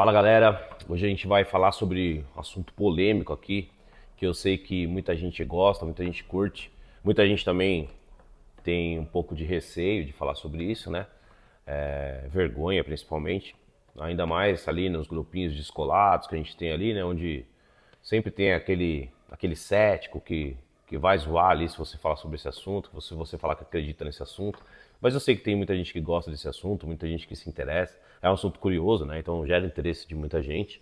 Fala galera, hoje a gente vai falar sobre um assunto polêmico aqui, que eu sei que muita gente gosta, muita gente curte, muita gente também tem um pouco de receio de falar sobre isso, né? Vergonha principalmente, ainda mais ali nos grupinhos descolados que a gente tem ali, né? Onde sempre tem aquele cético que vai zoar ali se você falar sobre esse assunto, se você falar que acredita nesse assunto. Mas eu sei que tem muita gente que gosta desse assunto, muita gente que se interessa. É um assunto curioso, né? Então gera interesse de muita gente.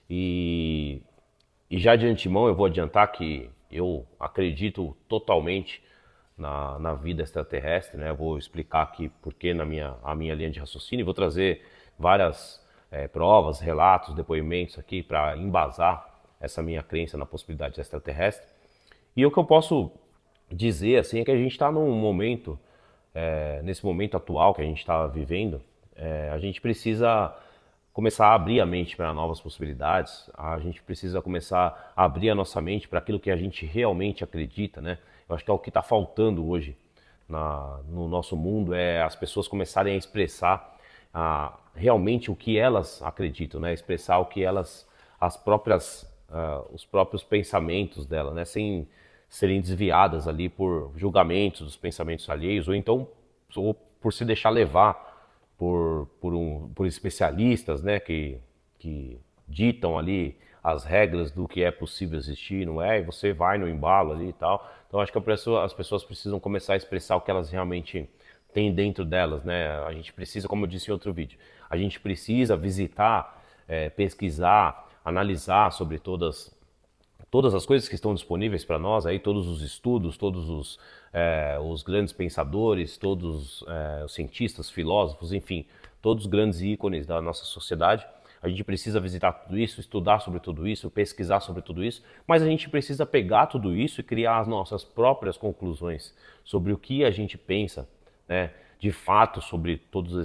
E, e já de antemão eu vou adiantar que eu acredito totalmente na vida extraterrestre, né? Eu vou explicar aqui porque a minha linha de raciocínio. Vou trazer várias provas, relatos, depoimentos aqui para embasar essa minha crença na possibilidade extraterrestre. E o que eu posso dizer assim é que a gente está num momento, nesse momento atual que a gente está vivendo, a gente precisa começar a abrir a mente para novas possibilidades, a gente precisa começar a abrir a nossa mente para aquilo que a gente realmente acredita, né? Eu acho que é o que está faltando hoje no nosso mundo, é as pessoas começarem a expressar realmente o que elas acreditam, né? Expressar o que elas, os próprios pensamentos dela, né? Sem serem desviadas ali por julgamentos dos pensamentos alheios, ou por se deixar levar por especialistas, né, que ditam ali as regras do que é possível existir, não é? E você vai no embalo ali e tal. Então acho que as pessoas precisam começar a expressar o que elas realmente têm dentro delas, né? A gente precisa, como eu disse em outro vídeo, a gente precisa visitar, pesquisar, analisar sobre todas as coisas que estão disponíveis para nós, aí todos os estudos, os grandes pensadores, todos os cientistas, filósofos, enfim, todos os grandes ícones da nossa sociedade. A gente precisa visitar tudo isso, estudar sobre tudo isso, pesquisar sobre tudo isso, mas a gente precisa pegar tudo isso e criar as nossas próprias conclusões sobre o que a gente pensa, né, de fato sobre todos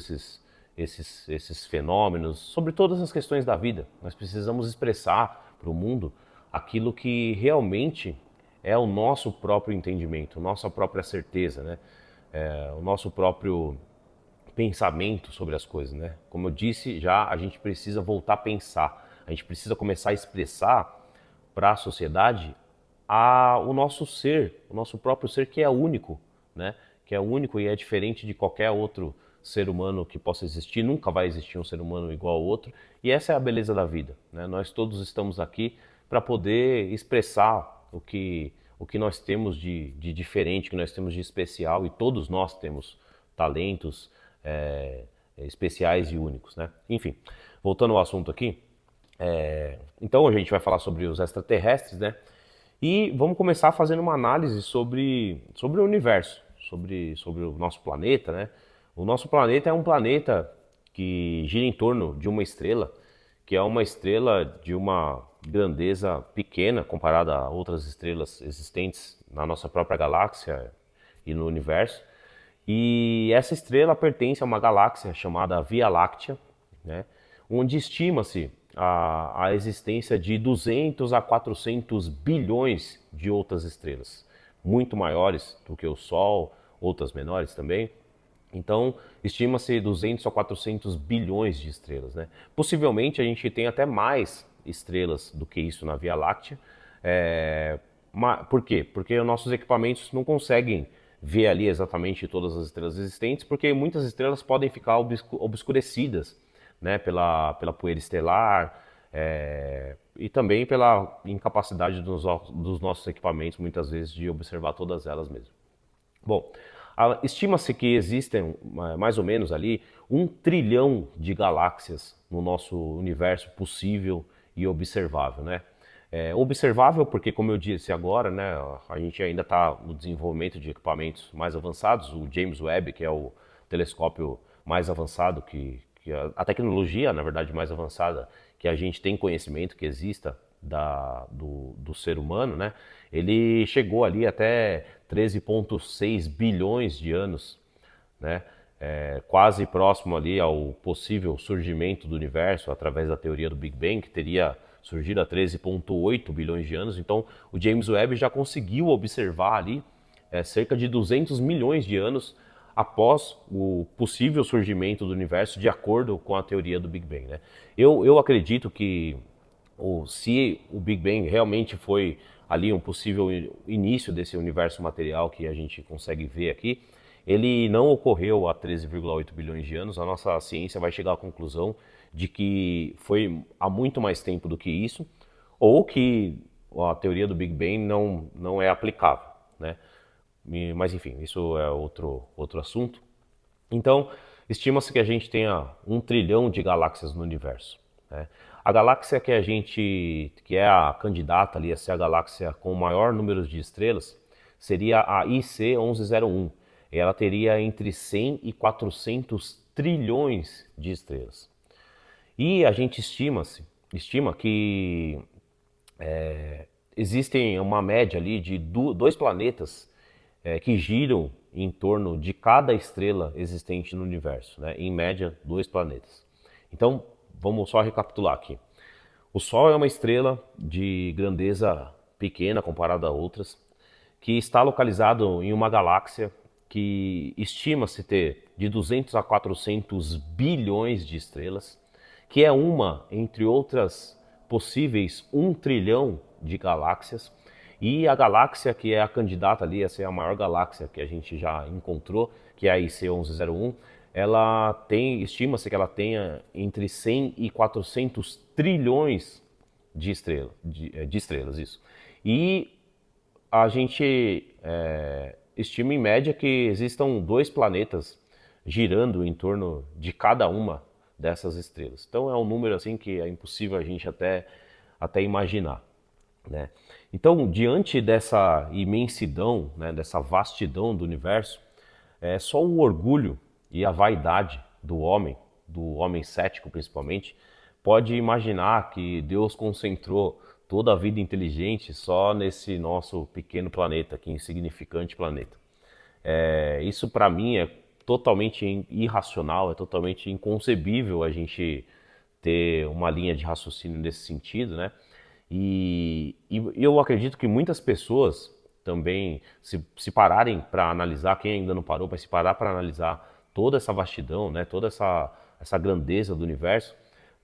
esses fenômenos, sobre todas as questões da vida. Nós precisamos expressar para o mundo aquilo que realmente é o nosso próprio entendimento, nossa própria certeza, né? O nosso próprio pensamento sobre as coisas, né? Como eu disse, já a gente precisa voltar a pensar, a gente precisa começar a expressar para a sociedade o nosso ser, o nosso próprio ser que é único, né? Que é único e é diferente de qualquer outro ser humano que possa existir, nunca vai existir um ser humano igual ao outro, e essa é a beleza da vida, né? Nós todos estamos aqui para poder expressar o que nós temos de diferente, que nós temos de especial, e todos nós temos talentos especiais e únicos, né? Enfim, voltando ao assunto aqui, então a gente vai falar sobre os extraterrestres, né? E vamos começar fazendo uma análise sobre o universo, sobre o nosso planeta, né? O nosso planeta é um planeta que gira em torno de uma estrela, que é uma estrela de uma grandeza pequena comparada a outras estrelas existentes na nossa própria galáxia e no universo. E essa estrela pertence a uma galáxia chamada Via Láctea, né, onde estima-se a existência de 200 a 400 bilhões de outras estrelas, muito maiores do que o Sol, outras menores também. Então, estima-se 200 a 400 bilhões de estrelas, né? Possivelmente a gente tem até mais estrelas do que isso na Via Láctea. Por quê? Porque os nossos equipamentos não conseguem ver ali exatamente todas as estrelas existentes, porque muitas estrelas podem ficar obscurecidas, né, pela poeira estelar, e também pela incapacidade dos nossos equipamentos, muitas vezes, de observar todas elas mesmo. Bom, estima-se que existem mais ou menos ali 1 trilhão de galáxias no nosso universo possível e observável, né? Observável porque, como eu disse agora, né, a gente ainda está no desenvolvimento de equipamentos mais avançados. O James Webb, que é o telescópio mais avançado, que a tecnologia, na verdade, mais avançada que a gente tem conhecimento que exista do ser humano, né? Ele chegou ali até 13,6 bilhões de anos, né? Quase próximo ali ao possível surgimento do universo através da teoria do Big Bang, que teria surgido há 13,8 bilhões de anos. Então, o James Webb já conseguiu observar ali cerca de 200 milhões de anos após o possível surgimento do universo de acordo com a teoria do Big Bang, né? Eu acredito que se o Big Bang realmente foi ali um possível início desse universo material que a gente consegue ver aqui, ele não ocorreu há 13,8 bilhões de anos. A nossa ciência vai chegar à conclusão de que foi há muito mais tempo do que isso, ou que a teoria do Big Bang não é aplicável, né? Mas enfim, isso é outro assunto. Então, estima-se que a gente tenha 1 trilhão de galáxias no universo, né? A galáxia que é a candidata ali a ser a galáxia com o maior número de estrelas, seria a IC 1101. E ela teria entre 100 e 400 trilhões de estrelas. E a gente estima que existem uma média ali de dois planetas que giram em torno de cada estrela existente no universo, né? Em média, 2 planetas. Então, vamos só recapitular aqui. O Sol é uma estrela de grandeza pequena comparada a outras, que está localizado em uma galáxia que estima-se ter de 200 a 400 bilhões de estrelas, que é uma, entre outras possíveis, 1 trilhão de galáxias. E a galáxia que é a candidata ali a ser a maior galáxia que a gente já encontrou, que é a IC 1101, estima-se que ela tenha entre 100 e 400 trilhões de estrelas, isso. E a gente estima em média que existam 2 planetas girando em torno de cada uma dessas estrelas. Então é um número assim que é impossível a gente até imaginar, né? Então, diante dessa imensidão, né, dessa vastidão do universo, é só o orgulho e a vaidade do homem cético principalmente, pode imaginar que Deus concentrou toda a vida inteligente só nesse nosso pequeno planeta, que insignificante planeta. Isso para mim é totalmente irracional, é totalmente inconcebível a gente ter uma linha de raciocínio nesse sentido, né? E eu acredito que muitas pessoas também, se pararem para analisar, quem ainda não parou, mas se parar para analisar toda essa vastidão, né, toda essa grandeza do universo,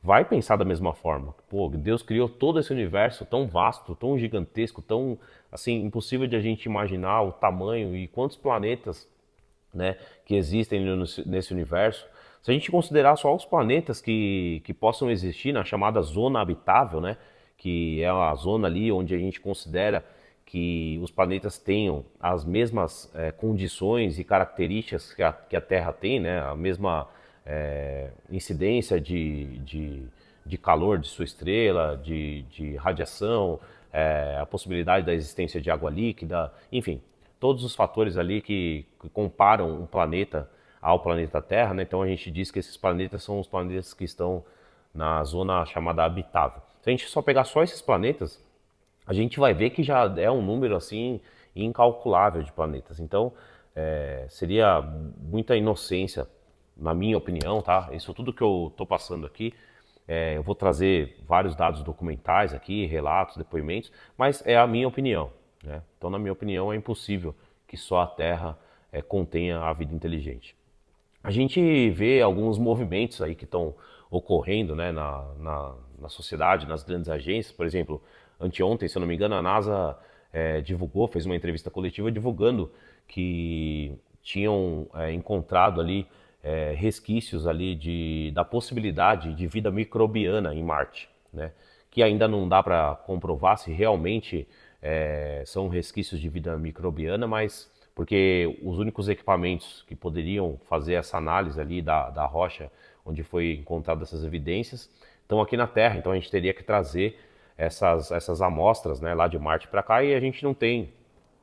vai pensar da mesma forma. Pô, Deus criou todo esse universo tão vasto, tão gigantesco, tão assim impossível de a gente imaginar o tamanho e quantos planetas, né, que existem nesse universo. Se a gente considerar só os planetas que possam existir na chamada zona habitável, né, que é a zona ali onde a gente considera que os planetas tenham as mesmas condições e características que a Terra tem, né, a mesma incidência de calor de sua estrela, de radiação, a possibilidade da existência de água líquida, enfim, todos os fatores ali que comparam um planeta ao planeta Terra, né? Então a gente diz que esses planetas são os planetas que estão na zona chamada habitável. Se a gente só pegar só esses planetas, a gente vai ver que já é um número assim incalculável de planetas. Então seria muita inocência, na minha opinião, tá? Isso tudo que eu estou passando aqui, eu vou trazer vários dados documentais aqui, relatos, depoimentos, mas é a minha opinião, né? Então, na minha opinião, é impossível que só a Terra contenha a vida inteligente. A gente vê alguns movimentos aí que estão ocorrendo, né, na sociedade, nas grandes agências. Por exemplo, anteontem, se eu não me engano, a NASA fez uma entrevista coletiva divulgando que tinham encontrado ali resquícios ali da possibilidade de vida microbiana em Marte, né? Que ainda não dá para comprovar se realmente são resquícios de vida microbiana, mas porque os únicos equipamentos que poderiam fazer essa análise ali da rocha onde foi encontradas essas evidências estão aqui na Terra. Então a gente teria que trazer essas amostras, né, lá de Marte para cá, e a gente não tem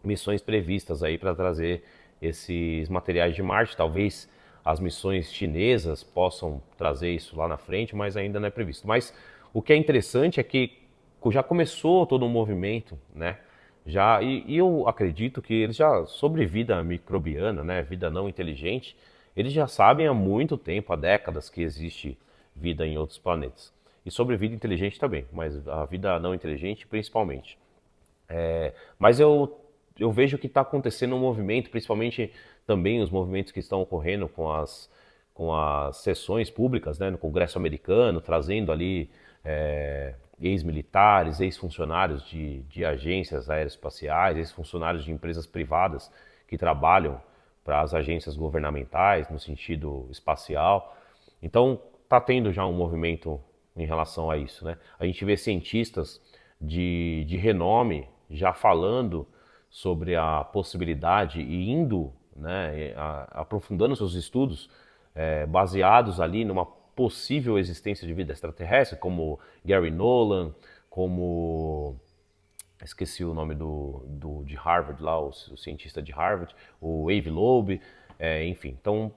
missões previstas aí para trazer esses materiais de Marte. Talvez as missões chinesas possam trazer isso lá na frente, mas ainda não é previsto. Mas o que é interessante é que já começou todo um movimento, né? E eu acredito que eles já, sobre vida microbiana, né, vida não inteligente, eles já sabem há muito tempo, há décadas, que existe vida em outros planetas. E sobre vida inteligente também, mas a vida não inteligente principalmente. Mas eu vejo que está acontecendo um movimento, principalmente também os movimentos que estão ocorrendo com as sessões públicas, né, no Congresso americano, trazendo ali ex-militares, ex-funcionários de agências aeroespaciais, ex-funcionários de empresas privadas que trabalham para as agências governamentais no sentido espacial. Então, está tendo já um movimento em relação a isso, né? A gente vê cientistas de renome já falando sobre a possibilidade e indo, né, aprofundando seus estudos baseados ali numa possível existência de vida extraterrestre, como Gary Nolan, como esqueci o nome de Harvard lá, o cientista de Harvard, o Avi Loeb, enfim. Então,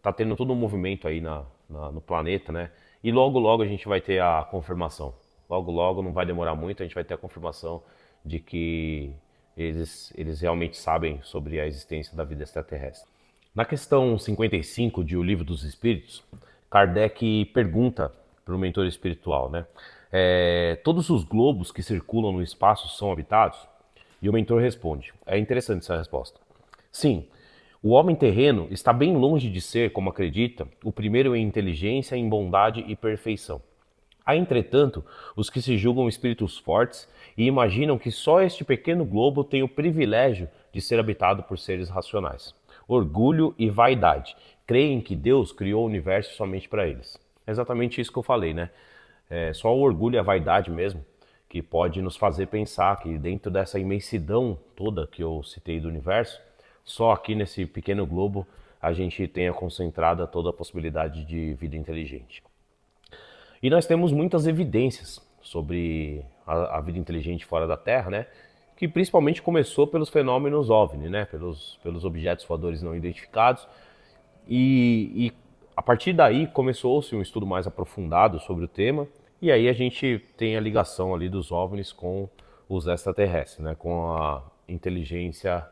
tá tendo todo um movimento aí no planeta, né? E logo, logo a gente vai ter a confirmação. Logo, logo, não vai demorar muito, a gente vai ter a confirmação de que eles realmente sabem sobre a existência da vida extraterrestre. Na questão 55 de O Livro dos Espíritos, Kardec pergunta para o mentor espiritual, né? Todos os globos que circulam no espaço são habitados? E o mentor responde. É interessante essa resposta. Sim, o homem terreno está bem longe de ser, como acredita, o primeiro em inteligência, em bondade e perfeição. Há, entretanto, os que se julgam espíritos fortes e imaginam que só este pequeno globo tem o privilégio de ser habitado por seres racionais. Orgulho e vaidade. Creem que Deus criou o universo somente para eles. É exatamente isso que eu falei, né? Só o orgulho e a vaidade mesmo que pode nos fazer pensar que dentro dessa imensidão toda que eu citei do universo, só aqui nesse pequeno globo a gente tenha concentrada toda a possibilidade de vida inteligente. E nós temos muitas evidências sobre a vida inteligente fora da Terra, né? Que principalmente começou pelos fenômenos OVNI, né? Pelos objetos voadores não identificados. E a partir daí começou-se um estudo mais aprofundado sobre o tema. E aí a gente tem a ligação ali dos OVNIs com os extraterrestres, né? Com a inteligência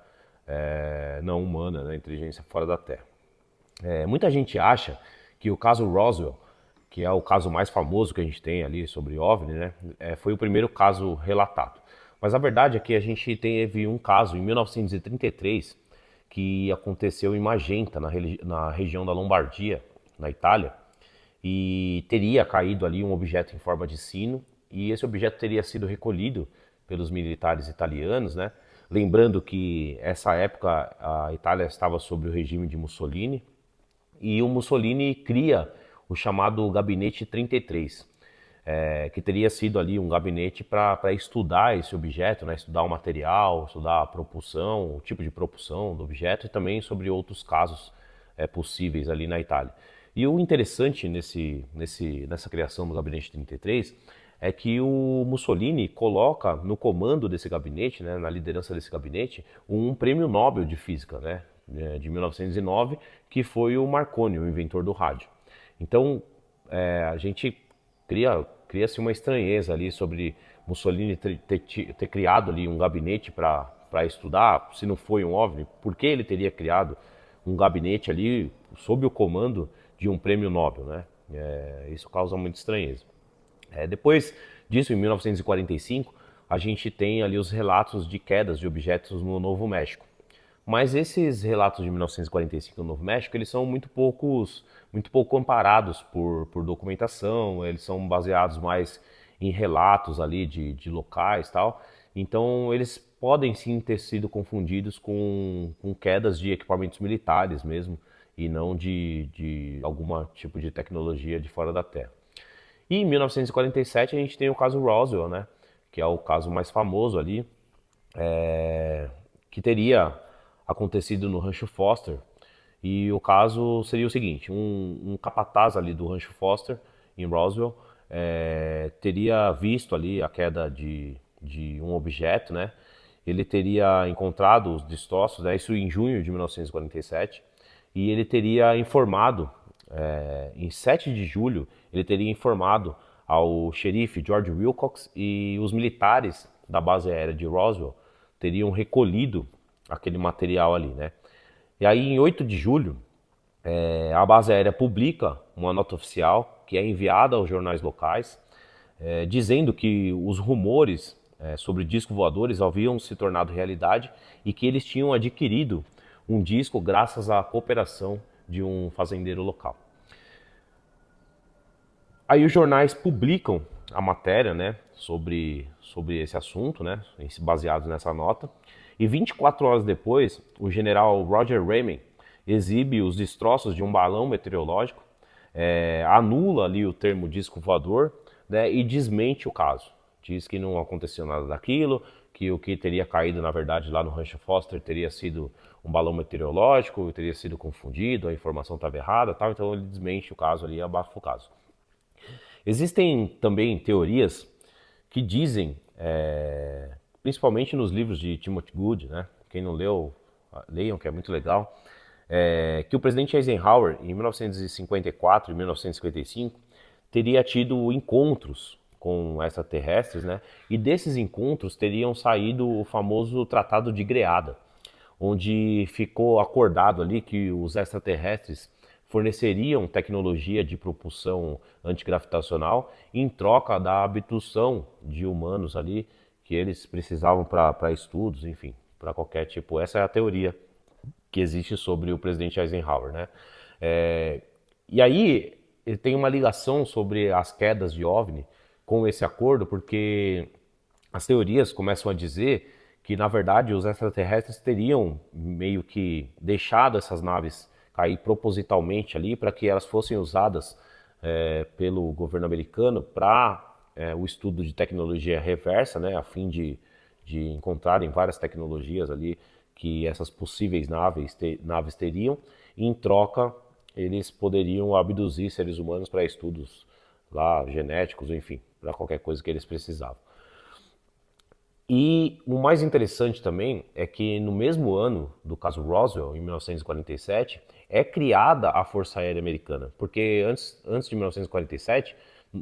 não humana, né? Inteligência fora da Terra. Muita gente acha que o caso Roswell, que é o caso mais famoso que a gente tem ali sobre OVNI, né, foi o primeiro caso relatado. Mas a verdade é que a gente teve um caso em 1933 que aconteceu em Magenta, na região da Lombardia, na Itália, e teria caído ali um objeto em forma de sino, e esse objeto teria sido recolhido pelos militares italianos, né? Lembrando que essa época a Itália estava sob o regime de Mussolini, e o Mussolini cria o chamado Gabinete 33, que teria sido ali um gabinete para estudar esse objeto, né? Estudar o material, estudar a propulsão, o tipo de propulsão do objeto e também sobre outros casos possíveis ali na Itália. E o interessante nessa criação do Gabinete 33 é que o Mussolini coloca no comando desse gabinete, né, na liderança desse gabinete, um prêmio Nobel de Física, né, de 1909, que foi o Marconi, o inventor do rádio. Então, a gente cria-se uma estranheza ali sobre Mussolini ter criado ali um gabinete para estudar, se não foi um OVNI, por que ele teria criado um gabinete ali sob o comando de um prêmio Nobel, né? Isso causa muita estranheza. Depois disso, em 1945, a gente tem ali os relatos de quedas de objetos no Novo México. Mas esses relatos de 1945 no Novo México, eles são muito pouco amparados por documentação, eles são baseados mais em relatos ali de locais e tal. Então eles podem sim ter sido confundidos com quedas de equipamentos militares mesmo, e não de algum tipo de tecnologia de fora da Terra. E em 1947 a gente tem o caso Roswell, né? Que é o caso mais famoso ali, que teria acontecido no Rancho Foster. E o caso seria o seguinte: um capataz ali do Rancho Foster, em Roswell, teria visto ali a queda de um objeto, né? Ele teria encontrado os destroços, né? Isso em junho de 1947, e ele teria informado, em 7 de julho, ele teria informado ao xerife George Wilcox, e os militares da base aérea de Roswell teriam recolhido aquele material ali, né? E aí, em 8 de julho, a base aérea publica uma nota oficial que é enviada aos jornais locais, dizendo que os rumores sobre discos voadores haviam se tornado realidade e que eles tinham adquirido um disco graças à cooperação de um fazendeiro local. Aí os jornais publicam a matéria, né, sobre esse assunto, né, baseados nessa nota. E 24 horas depois, o general Roger Ramey exibe os destroços de um balão meteorológico, anula ali o termo disco voador, né, e desmente o caso. Diz que não aconteceu nada daquilo, que o que teria caído, na verdade, lá no Rancho Foster teria sido um balão meteorológico, teria sido confundido, a informação estava errada, tal, então ele desmente o caso ali e abafa o caso. Existem também teorias que dizem, principalmente nos livros de Timothy Good, né? Quem não leu, leiam, que é muito legal, que o presidente Eisenhower, em 1954 e 1955, teria tido encontros com extraterrestres, né? E desses encontros teriam saído o famoso Tratado de Greada, onde ficou acordado ali que os extraterrestres forneceriam tecnologia de propulsão antigravitacional em troca da abdução de humanos ali que eles precisavam para estudos, enfim, para qualquer tipo. Essa é a teoria que existe sobre o presidente Eisenhower, né? E aí ele tem uma ligação sobre as quedas de OVNI com esse acordo, porque as teorias começam a dizer que, na verdade, os extraterrestres teriam meio que deixado essas naves cair propositalmente ali para que elas fossem usadas pelo governo americano para o estudo de tecnologia reversa, né, a fim de encontrarem várias tecnologias ali que essas possíveis naves teriam, e em troca eles poderiam abduzir seres humanos para estudos lá genéticos, enfim, para qualquer coisa que eles precisavam. E o mais interessante também é que no mesmo ano do caso Roswell, em 1947, é criada a Força Aérea Americana, porque antes de 1947,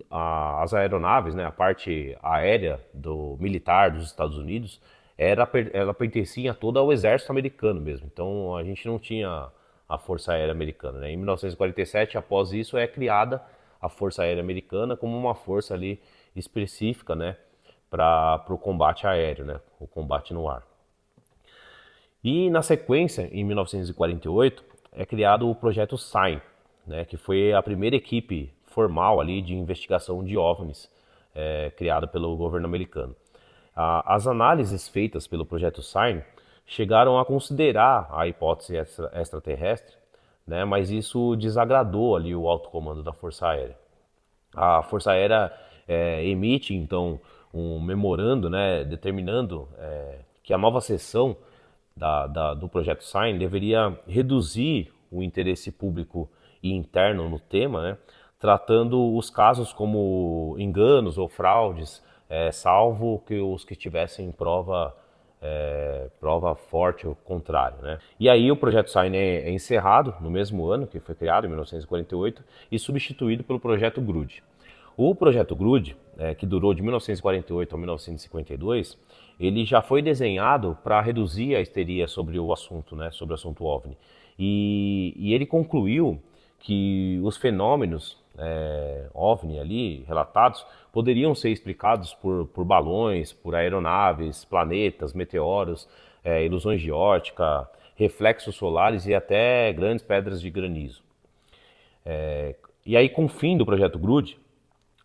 as aeronaves, né, a parte aérea do militar dos Estados Unidos, ela pertencia toda ao exército americano mesmo. Então a gente não tinha a Força Aérea Americana, né? Em 1947, após isso, é criada a Força Aérea Americana como uma força ali específica, né, para o combate aéreo, né, o combate no ar. E na sequência, em 1948, é criado o projeto SIGN, né, que foi a primeira equipe formal ali de investigação de OVNIs criada pelo governo americano. As análises feitas pelo projeto SIGN chegaram a considerar a hipótese extraterrestre, né, mas isso desagradou ali o alto comando da Força Aérea. A Força Aérea emite então um memorando, né, determinando que a nova seção do projeto SIGN deveria reduzir o interesse público e interno no tema, né, tratando os casos como enganos ou fraudes, salvo que os que tivessem prova forte ou contrário, né? E aí o projeto SIGN é encerrado no mesmo ano, que foi criado, em 1948, e substituído pelo projeto GRUD. O projeto GRUD, que durou de 1948 a 1952, ele já foi desenhado para reduzir a histeria sobre o assunto, né, sobre o assunto OVNI. E ele concluiu que os fenômenos OVNI ali relatados poderiam ser explicados por balões, por aeronaves, planetas, meteoros, ilusões de óptica, reflexos solares e até grandes pedras de granizo. E aí, com o fim do projeto GRUD,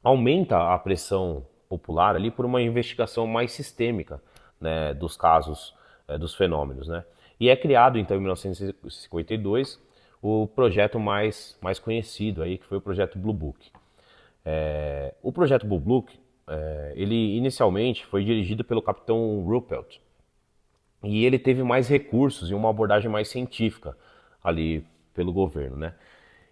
aumenta a pressão popular ali por uma investigação mais sistêmica, né, dos casos, dos fenômenos, né? E é criado então em 1952 o projeto mais conhecido aí, que foi o projeto Blue Book. O projeto Blue Book, ele inicialmente foi dirigido pelo capitão Ruppelt, e ele teve mais recursos e uma abordagem mais científica ali pelo governo, né?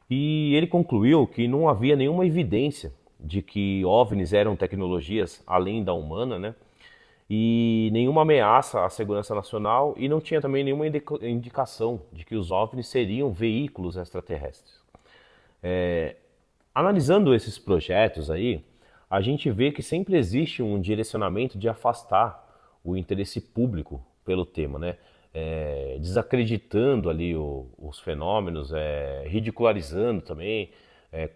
E ele concluiu que não havia nenhuma evidência de que OVNIs eram tecnologias além da humana, né? E nenhuma ameaça à segurança nacional, e não tinha também nenhuma indicação de que os OVNIs seriam veículos extraterrestres. Analisando esses projetos aí, a gente vê que sempre existe um direcionamento de afastar o interesse público pelo tema, né? Desacreditando ali os fenômenos, ridicularizando também,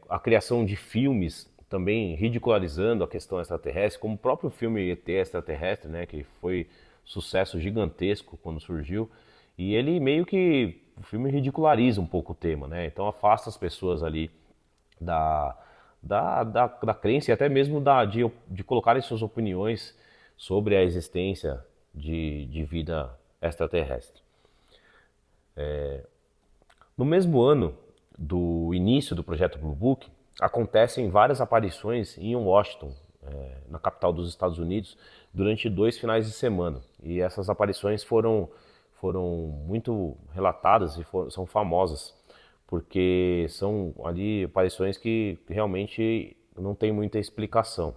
a criação de filmes também ridicularizando a questão extraterrestre, como o próprio filme ET Extraterrestre, né, que foi sucesso gigantesco quando surgiu, E ele meio que, o filme ridiculariza um pouco o tema, né? Então afasta as pessoas ali da, da crença e até mesmo de colocarem suas opiniões sobre a existência de vida extraterrestre. No mesmo ano do início do projeto Blue Book, acontecem várias aparições em Washington, na capital dos Estados Unidos, durante 2 finais de semana. E essas aparições foram muito relatadas e são famosas, porque são ali aparições que realmente não tem muita explicação,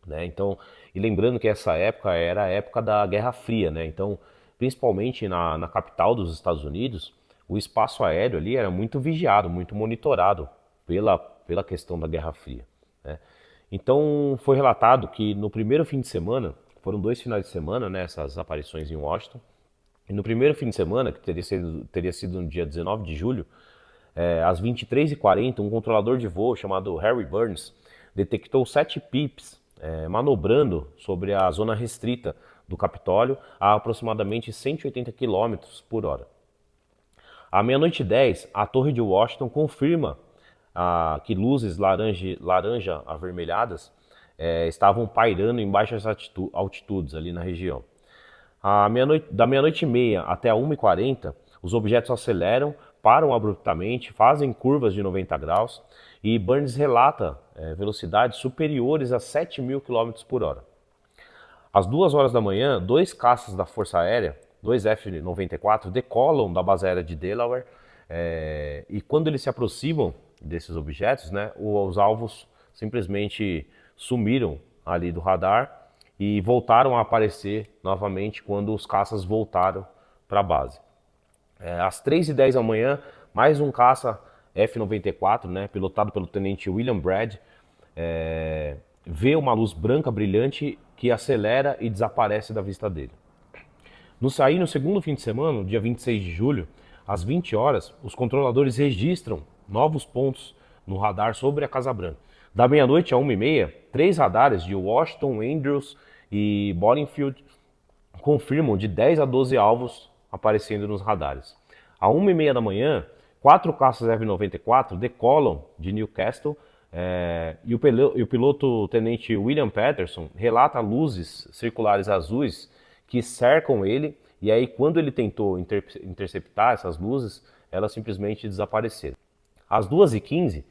né? Então, e lembrando que essa época era a época da Guerra Fria, né? Então, principalmente na capital dos Estados Unidos, o espaço aéreo ali era muito vigiado, muito monitorado pela questão da Guerra Fria, né? Então, foi relatado que no primeiro fim de semana, foram 2 finais de semana, né, essas aparições em Washington, e no primeiro fim de semana, que teria sido no dia 19 de julho, às 23h40, um controlador de voo chamado Harry Burns detectou 7 pips manobrando sobre a zona restrita do Capitólio a aproximadamente 180 km por hora. À meia-noite e 10, a Torre de Washington confirma que luzes laranja avermelhadas estavam pairando em baixas altitudes ali na região. Da meia-noite e meia até a 1h40, os objetos aceleram, param abruptamente, fazem curvas de 90 graus e Burns relata velocidades superiores a 7.000 km por hora. Às 2 horas da manhã, 2 caças da Força Aérea, 2 F-94, decolam da base aérea de Delaware e quando eles se aproximam desses objetos, né, os alvos simplesmente sumiram ali do radar e voltaram a aparecer novamente quando os caças voltaram para a base. Às 3h10 da manhã, mais um caça F-94, né, pilotado pelo tenente William Bragg, vê uma luz branca brilhante que acelera e desaparece da vista dele. No segundo fim de semana, dia 26 de julho, às 20 horas, os controladores registram novos pontos no radar sobre a Casa Branca. Da meia-noite a 1h30, 3 radares de Washington, Andrews e Boddingfield confirmam de 10 a 12 alvos aparecendo nos radares. À 1h30 da manhã, 4 caças F-94 decolam de Newcastle e o piloto-tenente William Patterson relata luzes circulares azuis que cercam ele, e aí quando ele tentou interceptar essas luzes, elas simplesmente desapareceram. Às 2h15,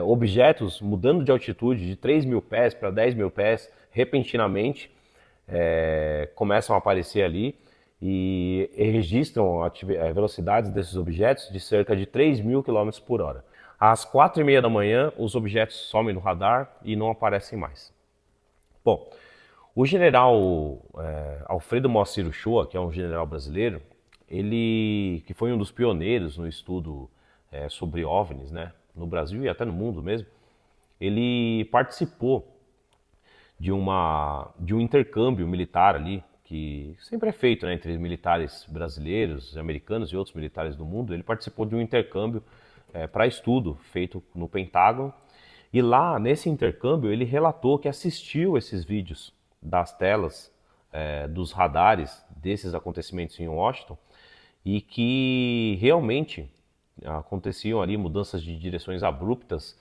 objetos mudando de altitude de 3.000 pés para 10.000 pés repentinamente começam a aparecer ali e registram velocidades desses objetos de cerca de 3.000 km por hora. Às 4h30 da manhã, os objetos somem no radar e não aparecem mais. Bom, o general Alfredo Moacir Uchoa, que é um general brasileiro, ele que foi um dos pioneiros no estudo sobre OVNIs, né, no Brasil e até no mundo mesmo, ele participou de um intercâmbio militar ali, que sempre é feito, né, entre militares brasileiros, americanos e outros militares do mundo. Ele participou de um intercâmbio para estudo feito no Pentágono, e lá nesse intercâmbio ele relatou que assistiu esses vídeos das telas dos radares desses acontecimentos em Washington e que realmente aconteciam ali mudanças de direções abruptas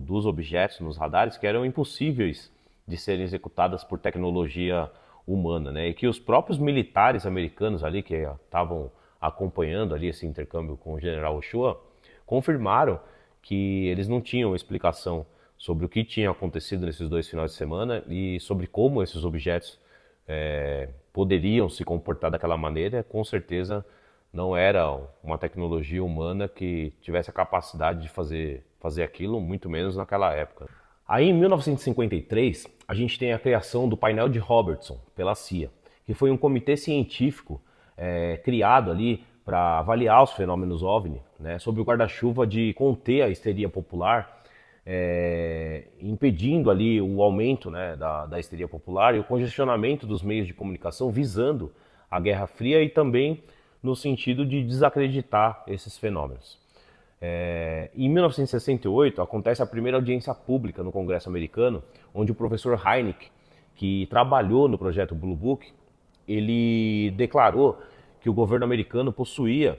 dos objetos nos radares que eram impossíveis de serem executadas por tecnologia humana, né? E que os próprios militares americanos ali que estavam acompanhando ali esse intercâmbio com o general Uchoa confirmaram que eles não tinham explicação sobre o que tinha acontecido nesses 2 finais de semana e sobre como esses objetos poderiam se comportar daquela maneira. Com certeza não era uma tecnologia humana que tivesse a capacidade de fazer aquilo, muito menos naquela época. Aí em 1953, a gente tem a criação do painel de Robertson pela CIA, que foi um comitê científico criado ali para avaliar os fenômenos OVNI, né, sob o guarda-chuva de conter a histeria popular, impedindo ali o aumento, né, da histeria popular e o congestionamento dos meios de comunicação, visando a Guerra Fria e também no sentido de desacreditar esses fenômenos. Em 1968, acontece a primeira audiência pública no Congresso americano, onde o professor Hynek, que trabalhou no projeto Blue Book, ele declarou que o governo americano possuía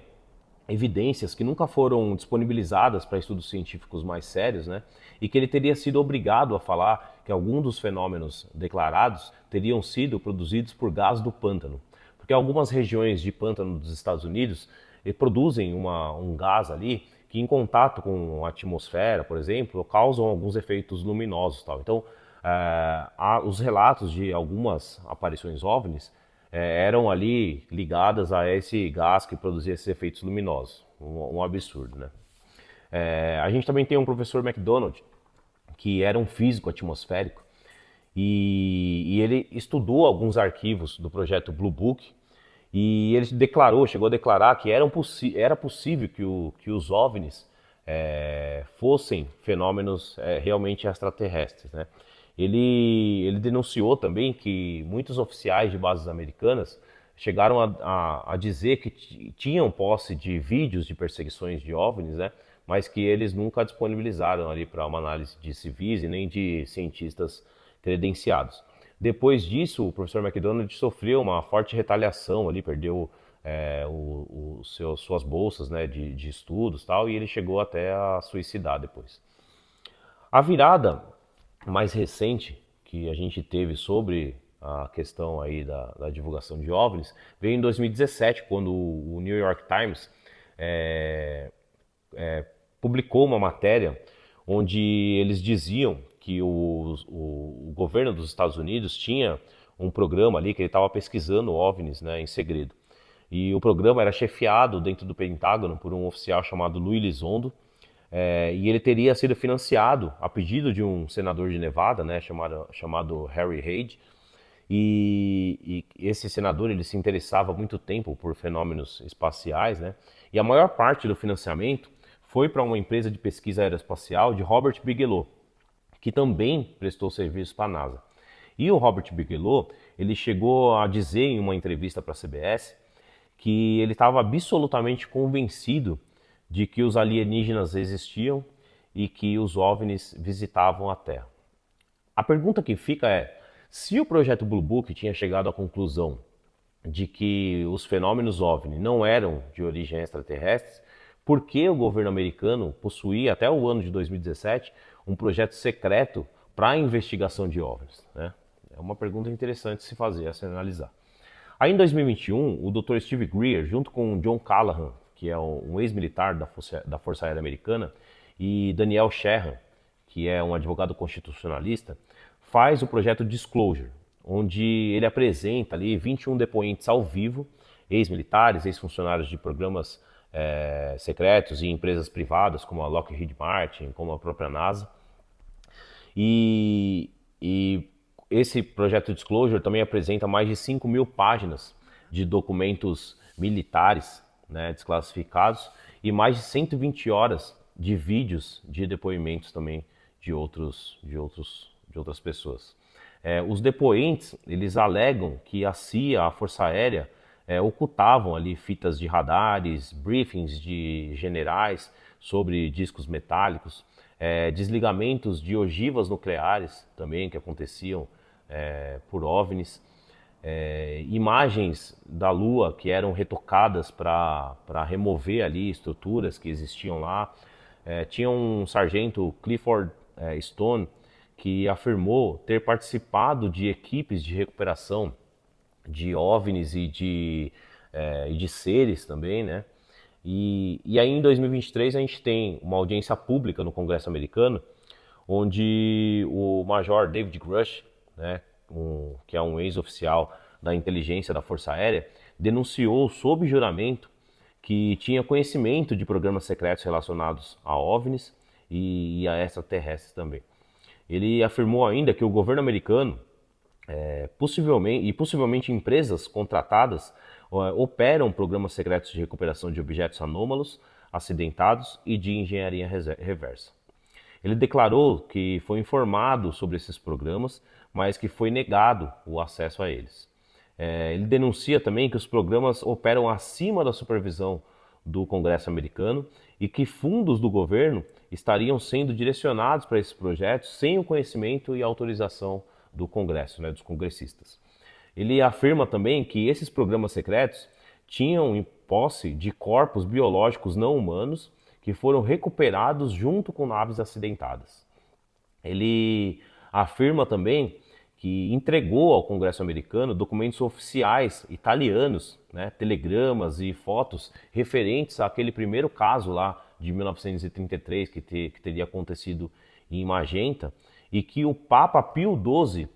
evidências que nunca foram disponibilizadas para estudos científicos mais sérios, né? E que ele teria sido obrigado a falar que alguns dos fenômenos declarados teriam sido produzidos por gás do pântano. Porque algumas regiões de pântano dos Estados Unidos produzem um gás ali que, em contato com a atmosfera, por exemplo, causam alguns efeitos luminosos. Tal. Então, os relatos de algumas aparições OVNIs eram ali ligadas a esse gás que produzia esses efeitos luminosos. Um absurdo, né? A gente também tem um professor McDonald, que era um físico atmosférico, e ele estudou alguns arquivos do projeto Blue Book, e ele chegou a declarar que era possível que os OVNIs fossem fêmenos realmente extraterrestres, né? Ele denunciou também que muitos oficiais de bases americanas chegaram a dizer que tinham posse de vídeos de perseguições de OVNIs, né? Mas que eles nunca disponibilizaram ali para uma análise de civis e nem de cientistas credenciados. Depois disso, o professor McDonald sofreu uma forte retaliação ali, perdeu suas bolsas, né, de estudos e tal, e ele chegou até a suicidar depois. A virada mais recente que a gente teve sobre a questão aí da divulgação de OVNIs veio em 2017, quando o New York Times publicou uma matéria onde eles diziam que o governo dos Estados Unidos tinha um programa ali que ele estava pesquisando OVNIs, né, em segredo. E o programa era chefiado dentro do Pentágono por um oficial chamado Louis Elizondo, e ele teria sido financiado a pedido de um senador de Nevada, né, chamado Harry Reid. E esse senador ele se interessava há muito tempo por fenômenos espaciais, né? E a maior parte do financiamento foi para uma empresa de pesquisa aeroespacial de Robert Bigelow, que também prestou serviço para a NASA. E o Robert Bigelow, ele chegou a dizer em uma entrevista para a CBS que ele estava absolutamente convencido de que os alienígenas existiam e que os OVNIs visitavam a Terra. A pergunta que fica é, se o projeto Blue Book tinha chegado à conclusão de que os fenômenos OVNI não eram de origem extraterrestre, por que o governo americano possuía, até o ano de 2017, um projeto secreto para a investigação de OVNIs, né? É uma pergunta interessante de se fazer, a se analisar. Aí em 2021, o Dr. Steve Greer, junto com John Callahan, que é um ex-militar da Força Aérea Americana, e Daniel Sherran, que é um advogado constitucionalista, faz o projeto Disclosure, onde ele apresenta ali 21 depoentes ao vivo, ex-militares, ex-funcionários de programas secretos e empresas privadas, como a Lockheed Martin, como a própria NASA. E esse projeto Disclosure também apresenta mais de 5.000 páginas de documentos militares, né, desclassificados, e mais de 120 horas de vídeos de depoimentos também de outras pessoas. Os depoentes, eles alegam que a CIA, a Força Aérea, ocultavam ali fitas de radares, briefings de generais sobre discos metálicos, desligamentos de ogivas nucleares também que aconteciam por OVNIs, imagens da Lua que eram retocadas para remover ali estruturas que existiam lá. Tinha um sargento Clifford Stone que afirmou ter participado de equipes de recuperação de OVNIs e de seres também, né? E aí em 2023 a gente tem uma audiência pública no Congresso americano, onde o Major David Grush, né, que é um ex-oficial da inteligência da Força Aérea, denunciou sob juramento que tinha conhecimento de programas secretos relacionados a OVNIs e a extraterrestres também. Ele afirmou ainda que o governo americano, possivelmente empresas contratadas, operam programas secretos de recuperação de objetos anômalos, acidentados e de engenharia reversa. Ele declarou que foi informado sobre esses programas, mas que foi negado o acesso a eles. Ele denuncia também que os programas operam acima da supervisão do Congresso americano e que fundos do governo estariam sendo direcionados para esses projetos sem o conhecimento e autorização do Congresso, né, dos congressistas. Ele afirma também que esses programas secretos tinham em posse de corpos biológicos não humanos que foram recuperados junto com naves acidentadas. Ele afirma também que entregou ao Congresso americano documentos oficiais italianos, né, telegramas e fotos referentes àquele primeiro caso lá de 1933 que teria acontecido em Magenta, e que o Papa Pio XII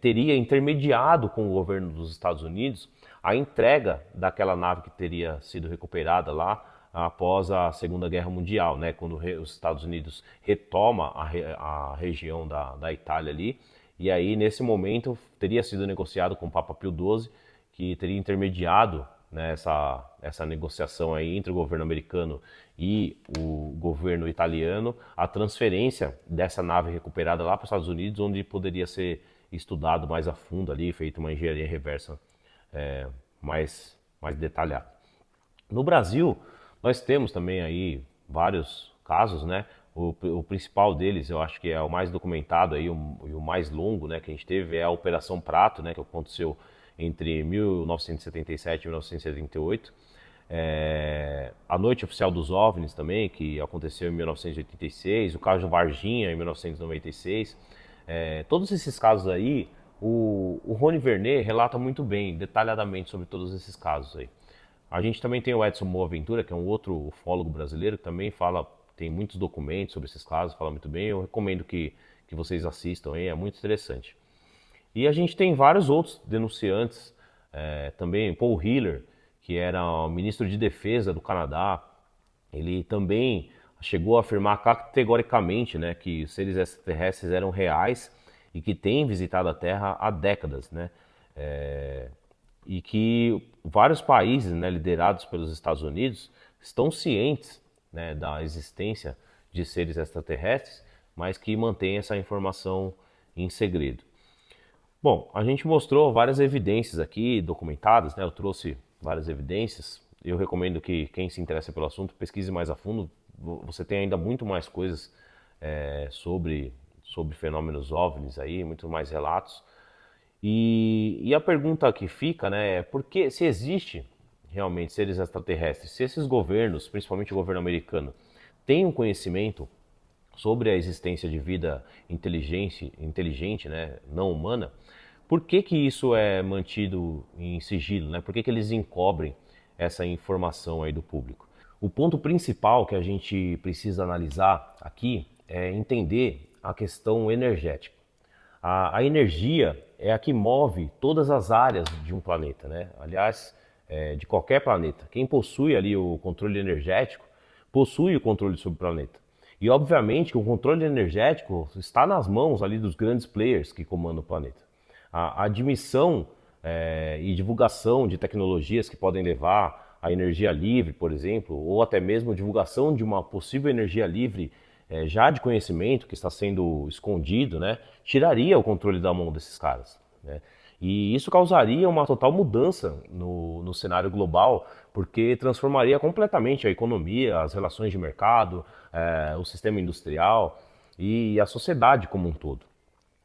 teria intermediado com o governo dos Estados Unidos a entrega daquela nave que teria sido recuperada lá após a Segunda Guerra Mundial, né, quando os Estados Unidos retoma a região da Itália ali. E aí, nesse momento, teria sido negociado com o Papa Pio XII, que teria intermediado, né, essa negociação aí entre o governo americano e o governo italiano, a transferência dessa nave recuperada lá para os Estados Unidos, onde poderia ser estudado mais a fundo ali, feito uma engenharia reversa mais detalhada. No Brasil, nós temos também aí vários casos, né? O principal deles, eu acho que é o mais documentado aí, o mais longo, né, que a gente teve é a Operação Prato, né, que aconteceu entre 1977 e 1978. A Noite Oficial dos OVNIs também, que aconteceu em 1986, o caso Varginha em 1996. Todos esses casos aí, o Rony Vernet relata muito bem, detalhadamente sobre todos esses casos aí. A gente também tem o Edson Boaventura, que é um outro ufólogo brasileiro, que também tem muitos documentos sobre esses casos, fala muito bem. Eu recomendo que vocês assistam aí, é muito interessante. E a gente tem vários outros denunciantes, também Paul Hiller, que era o ministro de Defesa do Canadá. Ele também chegou a afirmar categoricamente, né, que os seres extraterrestres eram reais e que têm visitado a Terra há décadas, né? E que vários países, né, liderados pelos Estados Unidos estão cientes, né, da existência de seres extraterrestres, mas que mantêm essa informação em segredo. Bom, a gente mostrou várias evidências aqui documentadas, né? Eu trouxe várias evidências. Eu recomendo que quem se interessa pelo assunto pesquise mais a fundo. Você tem ainda muito mais coisas sobre fenômenos OVNIs aí, muito mais relatos. E a pergunta que fica, né, é por que, se existe realmente seres extraterrestres, se esses governos, principalmente o governo americano, têm um conhecimento sobre a existência de vida inteligente, né, não humana, por que que isso é mantido em sigilo, né? Por que que eles encobrem essa informação aí do público? O ponto principal que a gente precisa analisar aqui é entender a questão energética. A energia é a que move todas as áreas de um planeta, né? Aliás, de qualquer planeta. Quem possui ali o controle energético, possui o controle sobre o planeta. E obviamente que o controle energético está nas mãos ali dos grandes players que comandam o planeta. A admissão e divulgação de tecnologias que podem levar à energia livre, por exemplo, ou até mesmo divulgação de uma possível energia livre já de conhecimento que está sendo escondido, né, tiraria o controle da mão desses caras, né? E isso causaria uma total mudança no cenário global, porque transformaria completamente a economia, as relações de mercado, o sistema industrial e a sociedade como um todo.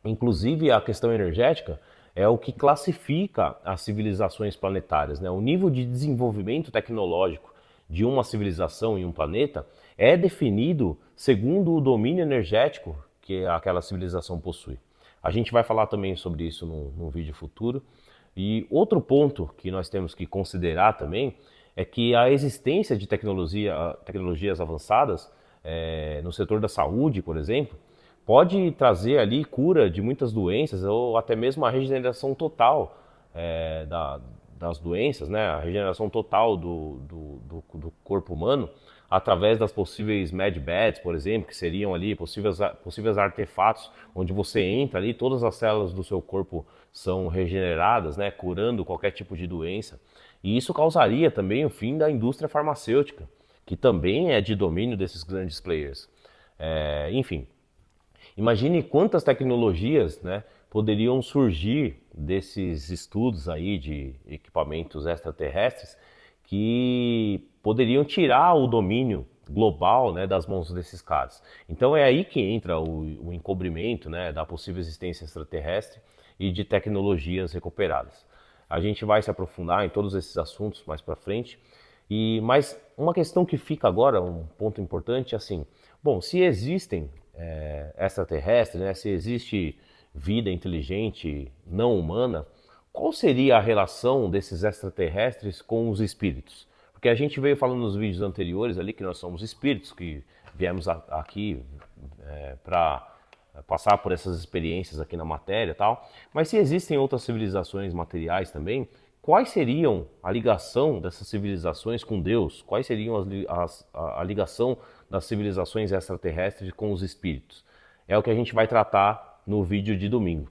Inclusive, a questão energética é o que classifica as civilizações planetárias, né? O nível de desenvolvimento tecnológico de uma civilização em um planeta é definido segundo o domínio energético que aquela civilização possui. A gente vai falar também sobre isso num vídeo futuro. E outro ponto que nós temos que considerar também é que a existência de tecnologias avançadas no setor da saúde, por exemplo, pode trazer ali cura de muitas doenças ou até mesmo a regeneração total das doenças, né? A regeneração total do corpo humano através das possíveis medbeds, por exemplo, que seriam ali possíveis artefatos onde você entra ali, todas as células do seu corpo são regeneradas, né? Curando qualquer tipo de doença. E isso causaria também o fim da indústria farmacêutica, que também é de domínio desses grandes players. Enfim, imagine quantas tecnologias, né, poderiam surgir desses estudos aí de equipamentos extraterrestres que poderiam tirar o domínio global, né, das mãos desses caras. Então é aí que entra o encobrimento, né, da possível existência extraterrestre e de tecnologias recuperadas. A gente vai se aprofundar em todos esses assuntos mais para frente. Mas uma questão que fica agora, um ponto importante, é assim, bom, se existem extraterrestres, né, se existe vida inteligente não humana, qual seria a relação desses extraterrestres com os espíritos? Porque a gente veio falando nos vídeos anteriores ali que nós somos espíritos, que viemos aqui para passar por essas experiências aqui na matéria e tal. Mas se existem outras civilizações materiais também, quais seriam a ligação dessas civilizações com Deus? Quais seriam a ligação das civilizações extraterrestres com os espíritos? É o que a gente vai tratar no vídeo de domingo.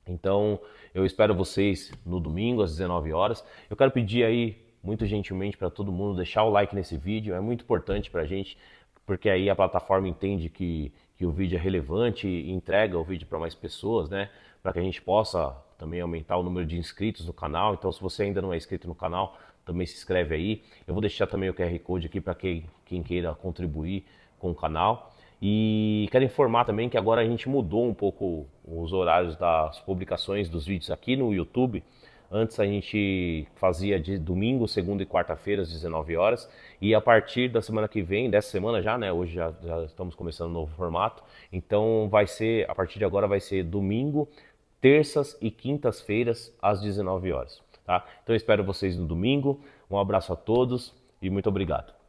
Então, eu espero vocês no domingo às 19 horas. Eu quero pedir aí muito gentilmente para todo mundo deixar o like nesse vídeo, é muito importante para a gente, porque aí a plataforma entende que o vídeo é relevante e entrega o vídeo para mais pessoas, né? Para que a gente possa também aumentar o número de inscritos no canal. Então, se você ainda não é inscrito no canal, também se inscreve aí. Eu vou deixar também o QR Code aqui para quem queira contribuir com o canal. E quero informar também que agora a gente mudou um pouco os horários das publicações dos vídeos aqui no YouTube. Antes a gente fazia de domingo, segunda e quarta-feira às 19 horas. E a partir da semana que vem, dessa semana já, né? Hoje já estamos começando um novo formato. Então vai ser, a partir de agora vai ser domingo, terças e quintas-feiras às 19 horas. Tá? Então eu espero vocês no domingo. Um abraço a todos e muito obrigado.